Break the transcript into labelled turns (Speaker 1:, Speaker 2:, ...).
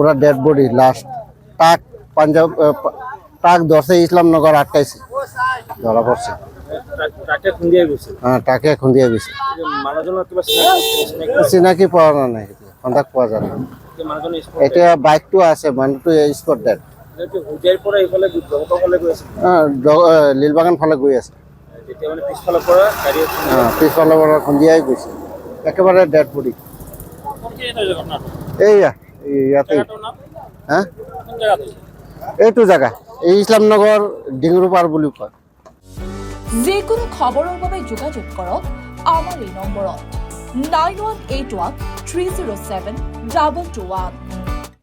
Speaker 1: পুরা dead body last truck Punjab truck ধরছে ইসলামনগর আটকাইছে ধরা পড়ছে
Speaker 2: ট্রাকে খুন্দিয়ে গেছে
Speaker 1: হ্যাঁ ট্রাকে খুন্দিয়ে গেছে
Speaker 2: মানুষজনের কিবা
Speaker 1: চিনাকি পাওয়া নাই কন্টাক্ট পাওয়া যায় না
Speaker 2: মানুষজন
Speaker 1: এটা বাইকটো আছে মানুহটো স্পট ডেড
Speaker 2: হুদিয়াৰ পৰা এইফালে ব্ৰহ্মপুত্ৰৰ ফালে গৈ আছে
Speaker 1: লীলবাগান ফালে গৈ আছে
Speaker 2: তেতিয়া মানে পিছফালৰ পৰা গাড়ী
Speaker 1: পিছফালৰ পৰা খুন্দিয়াই গৈছে একেবাৰে ডেড বডি এইয়া ইয়াতে হা এইটো জায়গা এই ইছলামনগৰ ডিঙৰু পাৰ বুলি কয়
Speaker 3: যিকোনো খবৰৰ বাবে যোগাযোগ কৰক আমাৰ এই নম্বৰত 9181 307 2221